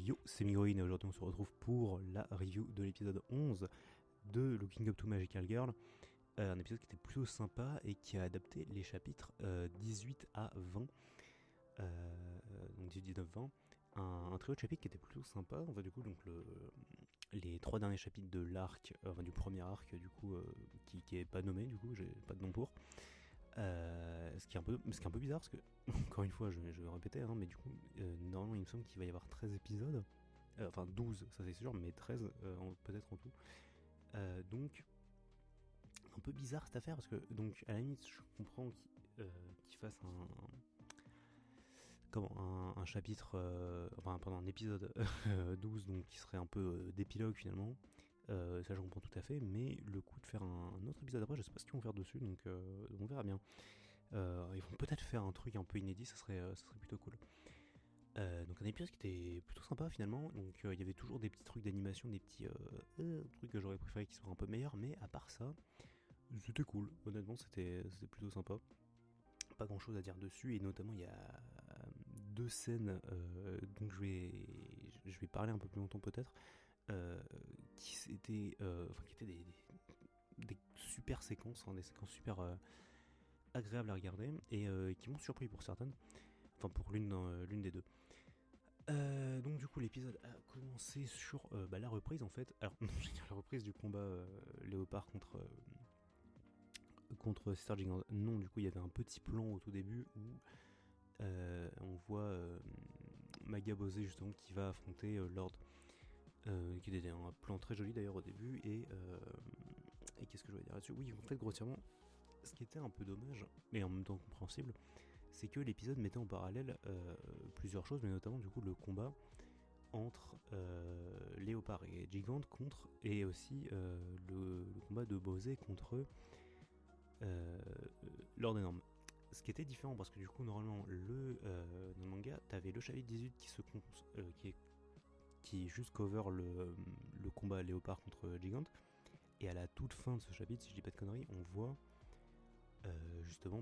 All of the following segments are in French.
Yo, c'est Migoïne et aujourd'hui on se retrouve pour la review de l'épisode 11 de Looking Up to Magical Girl. Un épisode qui était plutôt sympa et qui a adapté les chapitres 18 à 20. Donc 18, 19, 20. Un trio de chapitres qui était plutôt sympa. En fait, du coup, donc les trois derniers chapitres de l'arc, du premier arc, du coup, qui est pas nommé, du coup, j'ai pas de nom pour. Ce qui est un peu bizarre parce que, encore une fois, je vais répéter, hein, mais du coup, normalement, il me semble qu'il va y avoir 13 épisodes. Enfin, 12, ça c'est sûr, mais 13 peut-être en tout. Donc, un peu bizarre cette affaire parce que, donc, à la limite, je comprends qu'il fasse un chapitre, pendant un épisode 12, donc qui serait un peu d'épilogue finalement. Ça je comprends tout à fait, mais le coup de faire un autre épisode après, je sais pas ce qu'ils vont faire dessus, donc on verra bien. Ils vont peut-être faire un truc un peu inédit, ça serait plutôt cool. Donc un épisode qui était plutôt sympa finalement, donc il y avait toujours des petits trucs d'animation, des petits trucs que j'aurais préféré qu'ils soient un peu meilleurs, mais à part ça, c'était cool, honnêtement c'était plutôt sympa. Pas grand chose à dire dessus, et notamment il y a deux scènes dont je vais parler un peu plus longtemps peut-être, qui étaient des super séquences, hein, des séquences super agréables à regarder et qui m'ont surpris pour certaines, enfin pour l'une des deux. Donc du coup l'épisode a commencé sur la reprise en fait. Alors non, je vais dire la reprise du combat Léopard contre Sister Gigant. Non, du coup il y avait un petit plan au tout début où on voit Maga Bosé justement qui va affronter Lord. Qui était un plan très joli d'ailleurs au début, et qu'est-ce que je voulais dire là-dessus. Oui, en fait grossièrement, ce qui était un peu dommage, mais en même temps compréhensible, c'est que l'épisode mettait en parallèle plusieurs choses, mais notamment du coup le combat entre Léopard et Gigante contre, et aussi le combat de Bosé contre Lord Énorme. Ce qui était différent parce que du coup normalement dans le manga t'avais le chapitre 18 qui juste cover le combat Léopard contre Gigante, et à la toute fin de ce chapitre, si je dis pas de conneries, on voit justement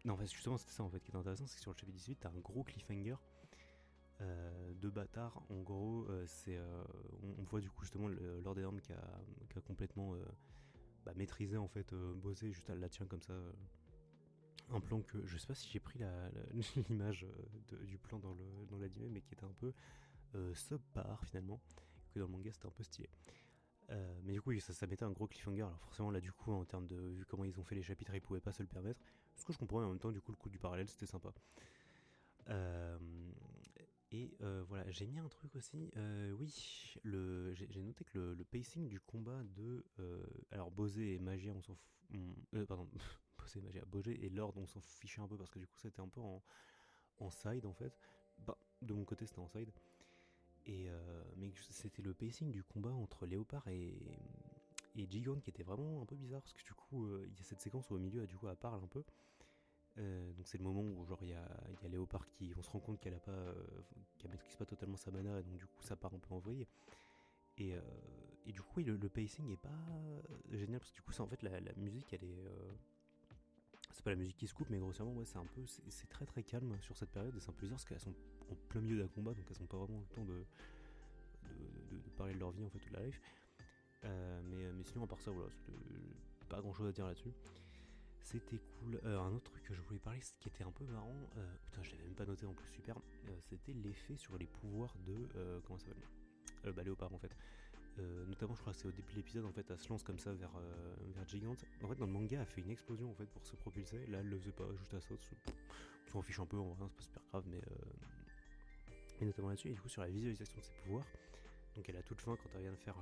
non, en fait, justement c'était ça en fait qui est intéressant, c'est que sur le chapitre 18 t'as un gros cliffhanger de bâtard. En gros, on voit du coup justement le Lord Énorme qui a complètement maîtrisé en fait Bosé, juste à la tient comme ça. Un plan que je sais pas si j'ai pris l'image du plan dans l'anime, mais qui était un peu subpar finalement, que dans le manga c'était un peu stylé. Mais du coup ça mettait un gros cliffhanger. Alors forcément là du coup en termes de vu comment ils ont fait les chapitres, ils pouvaient pas se le permettre, ce que je comprends, mais en même temps du coup le coup du parallèle c'était sympa. Voilà, j'ai mis un truc aussi. Oui, j'ai noté que le pacing du combat de alors Bosé et Magia, on s'en fout. Pardon, Bosé et Magia, Bosé et Lord, on s'en fichait un peu parce que du coup c'était un peu en side en fait. De mon côté c'était en side. Mais c'était le pacing du combat entre Léopard et Gigant qui était vraiment un peu bizarre parce que du coup il y a cette séquence où au milieu du coup elle parle un peu. Donc c'est le moment où genre il y a Léopard qui on se rend compte qu'elle maîtrise pas totalement sa mana, et donc du coup ça part un peu en vrille. Et du coup oui, le pacing est pas génial parce que du coup ça en fait la musique elle est c'est pas la musique qui se coupe, mais grossièrement ouais c'est très très calme sur cette période, et c'est un peu bizarre parce qu'elles sont en plein milieu d'un combat, donc elles ont pas vraiment le temps de parler de leur vie en fait, toute la life. Mais sinon à part ça voilà, pas grand chose à dire là-dessus. C'était cool. Un autre truc que je voulais parler, ce qui était un peu marrant, putain, je l'avais même pas noté en plus, super, c'était l'effet sur les pouvoirs de. Comment ça s'appelle Léopard en fait. Notamment, je crois que c'est au début de l'épisode, en fait, elle se lance comme ça vers Gigante. En fait, dans le manga, elle fait une explosion en fait pour se propulser. Là, elle le faisait pas, juste à ça. On s'en fiche un peu, en vrai, c'est pas super grave, mais notamment là-dessus. Et du coup, sur la visualisation de ses pouvoirs, donc elle a toute fin quand elle vient de faire.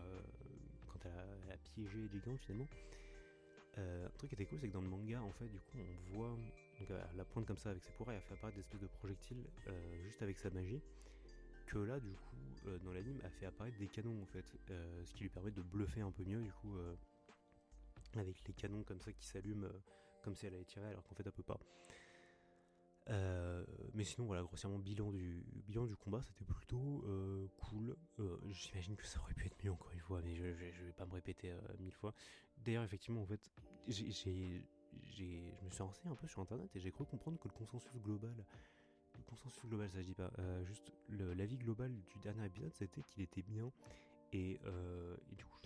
Quand elle a piégé Gigante finalement. Un truc qui était cool, c'est que dans le manga, en fait, du coup, on voit donc la pointe comme ça avec ses pouvoirs, elle fait apparaître des espèces de projectiles juste avec sa magie. Que là, du coup, dans l'anime, elle fait apparaître des canons en fait, ce qui lui permet de bluffer un peu mieux, du coup, avec les canons comme ça qui s'allument, comme si elle allait tirer, alors qu'en fait, elle peut pas. Mais sinon, voilà, grossièrement, bilan du combat, c'était plutôt cool. J'imagine que ça aurait pu être mieux encore une fois, mais je vais pas me répéter 1000 fois. D'ailleurs, effectivement, en fait, je me suis renseigné un peu sur internet et j'ai cru comprendre que le consensus consensus global, ça je dis pas. Juste l'avis global du dernier épisode, c'était qu'il était bien. Et du coup,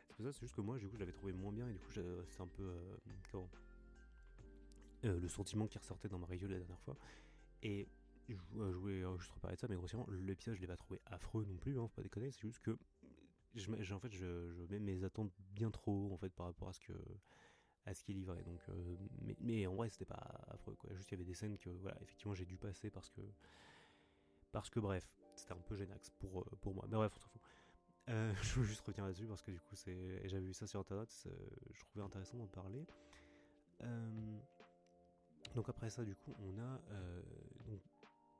c'est pour ça, c'est juste que moi, du coup, je l'avais trouvé moins bien. Et du coup, c'est un peu. Comment le sentiment qui ressortait dans ma review la dernière fois. Et je voulais juste reparler de ça, mais grossièrement, l'épisode, je l'ai pas trouvé affreux non plus, hein, faut pas déconner. C'est juste que en fait, je mets mes attentes bien trop haut en fait, par rapport à ce qui est livré. Donc, mais en vrai, c'était pas affreux, quoi. Juste, il y avait des scènes que, voilà, effectivement, j'ai dû passer parce que bref, c'était un peu génax pour moi. Mais bref, on s'en fout. Je veux juste revenir là-dessus parce que du coup, j'avais vu ça sur internet, je trouvais intéressant d'en parler. Donc après ça, du coup, on a donc,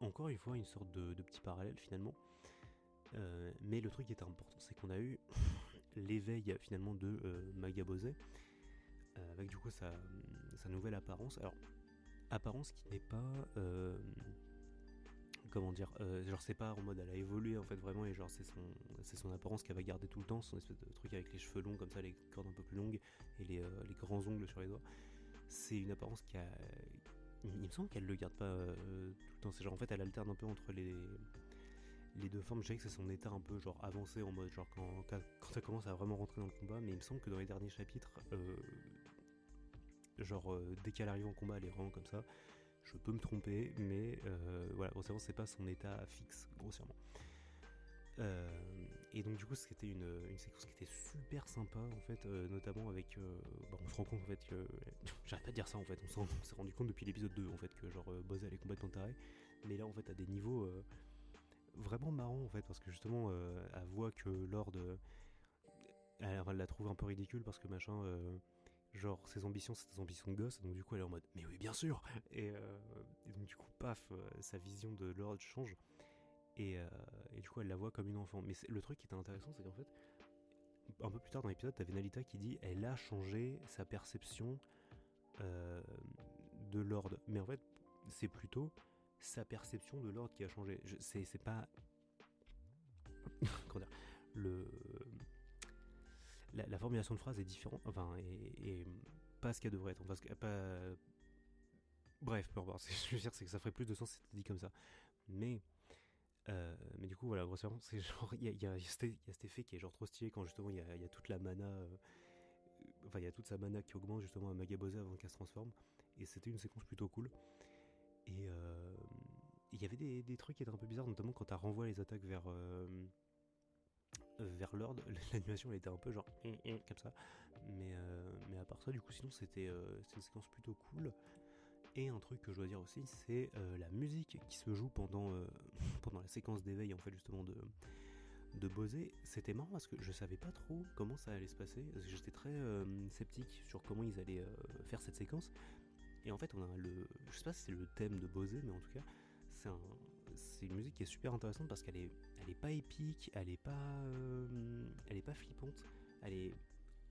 encore une fois une sorte de petit parallèle finalement. Mais le truc qui était important, c'est qu'on a eu l'éveil finalement de Magabose, avec du coup sa nouvelle apparence. Alors, apparence qui n'est pas... comment dire, genre c'est pas en mode elle a évolué en fait vraiment, et genre c'est son apparence qu'elle va garder tout le temps, son espèce de truc avec les cheveux longs comme ça, les cordes un peu plus longues et les grands ongles sur les doigts. C'est une apparence il me semble qu'elle le garde pas tout le temps, c'est genre en fait elle alterne un peu entre les deux formes. Je sais que c'est son état un peu genre avancé en mode genre quand elle commence à vraiment rentrer dans le combat, mais il me semble que dans les derniers chapitres, dès qu'elle arrive en combat elle est vraiment comme ça. Je peux me tromper, mais voilà, grossièrement, c'est pas son état fixe, grossièrement. Et donc, du coup, c'était une séquence qui était super sympa, en fait, notamment avec. On se rend compte, en fait, que. J'arrête pas de dire ça, en fait, on s'est rendu compte depuis l'épisode 2, en fait, que genre Buzz elle est complètement tarée. Mais là, en fait, à des niveaux vraiment marrants, en fait, parce que justement, elle voit que Lord. Elle la trouve un peu ridicule parce que machin. Genre ses ambitions, c'est des ambitions de gosse, donc du coup elle est en mode mais oui bien sûr. Et donc du coup paf, sa vision de Lord change, et du coup elle la voit comme une enfant. Mais le truc qui était intéressant, c'est qu'en fait un peu plus tard dans l'épisode, t'avais Nalita qui dit elle a changé sa perception euh, de Lord, mais en fait c'est plutôt sa perception de Lord qui a changé. C'est pas comment dire, le la formulation de phrase est différente, enfin, et pas ce qu'elle devrait être. Enfin, bref, peu importe. Ce que je veux dire, c'est que ça ferait plus de sens si c'était dit comme ça. Mais du coup, voilà, grossièrement, c'est genre, il y a cet effet qui est genre trop stylé quand justement il y a toute la mana, enfin, il y a toute sa mana qui augmente justement à Magabose avant qu'elle se transforme. Et c'était une séquence plutôt cool. Et il y avait des trucs qui étaient un peu bizarres, notamment quand elle renvoie les attaques vers Lord. L'animation elle était un peu genre comme ça, mais à part ça, du coup, sinon c'était une séquence plutôt cool. Et un truc que je dois dire aussi, c'est la musique qui se joue pendant la séquence d'éveil en fait justement de Bose. C'était marrant parce que je savais pas trop comment ça allait se passer, parce que j'étais très sceptique sur comment ils allaient faire cette séquence. Et en fait on a je sais pas si c'est le thème de Bose, mais en tout cas c'est une musique qui est super intéressante parce elle est pas épique, elle est pas flippante, elle est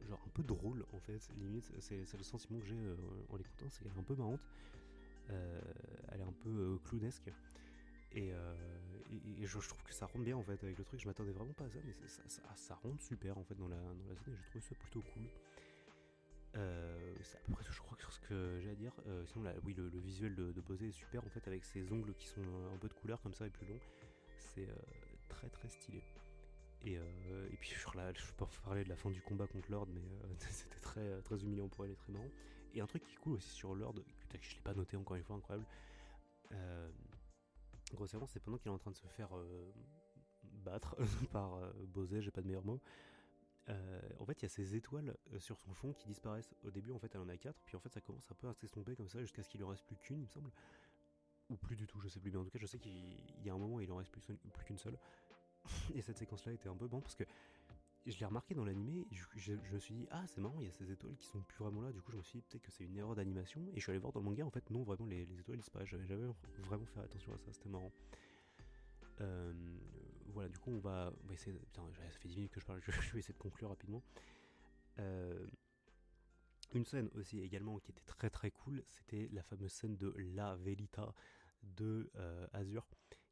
genre un peu drôle en fait, limite. C'est le sentiment que j'ai en l'écoutant, c'est qu'elle est un peu marrante, elle est un peu clownesque, et je trouve que ça rentre bien en fait avec le truc. Je m'attendais vraiment pas à ça, mais ça rentre super en fait dans la scène, et je trouve ça plutôt cool. C'est à peu près tout, je crois, sur ce que j'ai à dire. Sinon, oui, le visuel de Bose est super en fait, avec ses ongles qui sont un peu de couleur comme ça et plus longs. C'est très très stylé. Et puis genre là, je peux pas parler de la fin du combat contre Lord, mais c'était très, très humiliant pour elle et très marrant. Et un truc qui est cool aussi sur Lord, que je l'ai pas noté encore une fois, incroyable. Grossièrement, c'est pendant qu'il est en train de se faire battre par Bose, j'ai pas de meilleur mot. En fait, il y a ces étoiles sur son fond qui disparaissent. Au début, en fait, elle en a 4, puis en fait, ça commence un peu à s'estomper comme ça jusqu'à ce qu'il en reste plus qu'une, il me semble. Ou plus du tout, je sais plus. Mais en tout cas, je sais qu'il y a un moment où il en reste plus qu'une seule. Et cette séquence-là était un peu bon parce que je l'ai remarqué dans l'animé. Je me suis dit, ah, c'est marrant, il y a ces étoiles qui sont plus vraiment là. Du coup, je me suis dit, peut-être que c'est une erreur d'animation. Et je suis allé voir dans le manga, en fait, non, vraiment, les étoiles disparaissent. J'avais jamais vraiment fait attention à ça, c'était marrant. Voilà, du coup, on va essayer. Putain, ça fait 10 minutes que je parle, je vais essayer de conclure rapidement. Une scène aussi également qui était très très cool, c'était la fameuse scène de La Velita de Azur,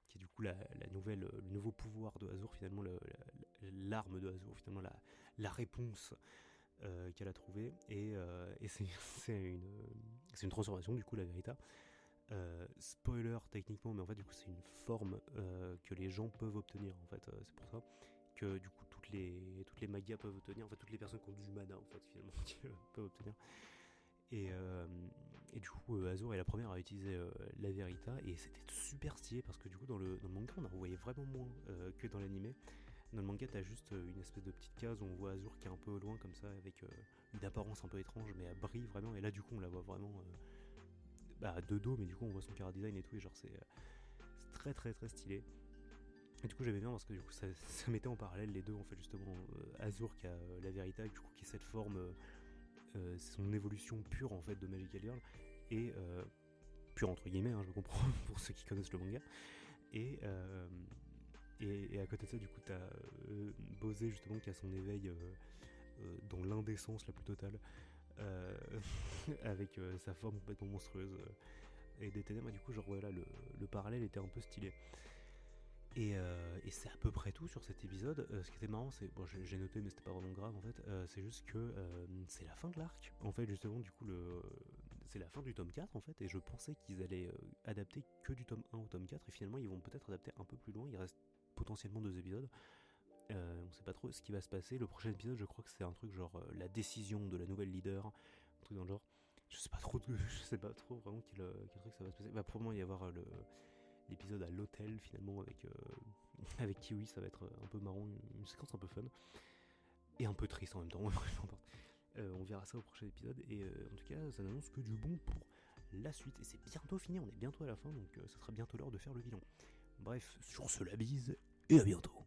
qui est du coup le nouveau pouvoir de Azur, finalement l'arme de Azur, finalement la réponse qu'elle a trouvée. Et c'est une transformation, du coup, La Velita. Spoiler techniquement, mais en fait du coup c'est une forme que les gens peuvent obtenir en fait. C'est pour ça que du coup toutes les magias peuvent obtenir, en fait toutes les personnes qui ont du mana en fait finalement qui peuvent obtenir. Et, euh, et du coup Azur est la première à utiliser la Verita et c'était super stylé parce que du coup dans le manga on en voyait vraiment moins que dans l'animé. Dans le manga t'as juste une espèce de petite case où on voit Azur qui est un peu au loin comme ça avec une apparence un peu étrange mais elle brille vraiment et là du coup on la voit vraiment de dos mais du coup on voit son chara design et tout et genre c'est très très très stylé. Et du coup j'aimais bien parce que du coup ça mettait en parallèle les deux en fait justement Azur qui a la Verita du coup qui est cette forme c'est son évolution pure en fait de Magical Girl et pure entre guillemets hein, je comprends pour ceux qui connaissent le manga et à côté de ça du coup t'as Bosé justement qui a son éveil dans l'indécence la plus totale euh, avec sa forme complètement monstrueuse et des ténèbres et du coup genre voilà le parallèle était un peu stylé. Et c'est à peu près tout sur cet épisode. Ce qui était marrant, c'est. Bon, j'ai noté, mais c'était pas vraiment grave en fait. C'est juste que c'est la fin de l'arc. En fait, justement, du coup, c'est la fin du tome 4 en fait. Et je pensais qu'ils allaient adapter que du tome 1 au tome 4. Et finalement, ils vont peut-être adapter un peu plus loin. Il reste potentiellement 2 épisodes. On sait pas trop ce qui va se passer. Le prochain épisode, je crois que c'est un truc genre la décision de la nouvelle leader. Un truc dans le genre. Je sais pas trop, je sais pas trop vraiment quel truc ça va se passer. Il va probablement y avoir l'épisode à l'hôtel finalement avec, avec Kiwi, ça va être un peu marrant, une séquence un peu fun et un peu triste en même temps. On verra ça au prochain épisode et en tout cas ça n'annonce que du bon pour la suite et c'est bientôt fini, on est bientôt à la fin donc ça sera bientôt l'heure de faire le bilan. Bref, sur ce la bise et à bientôt.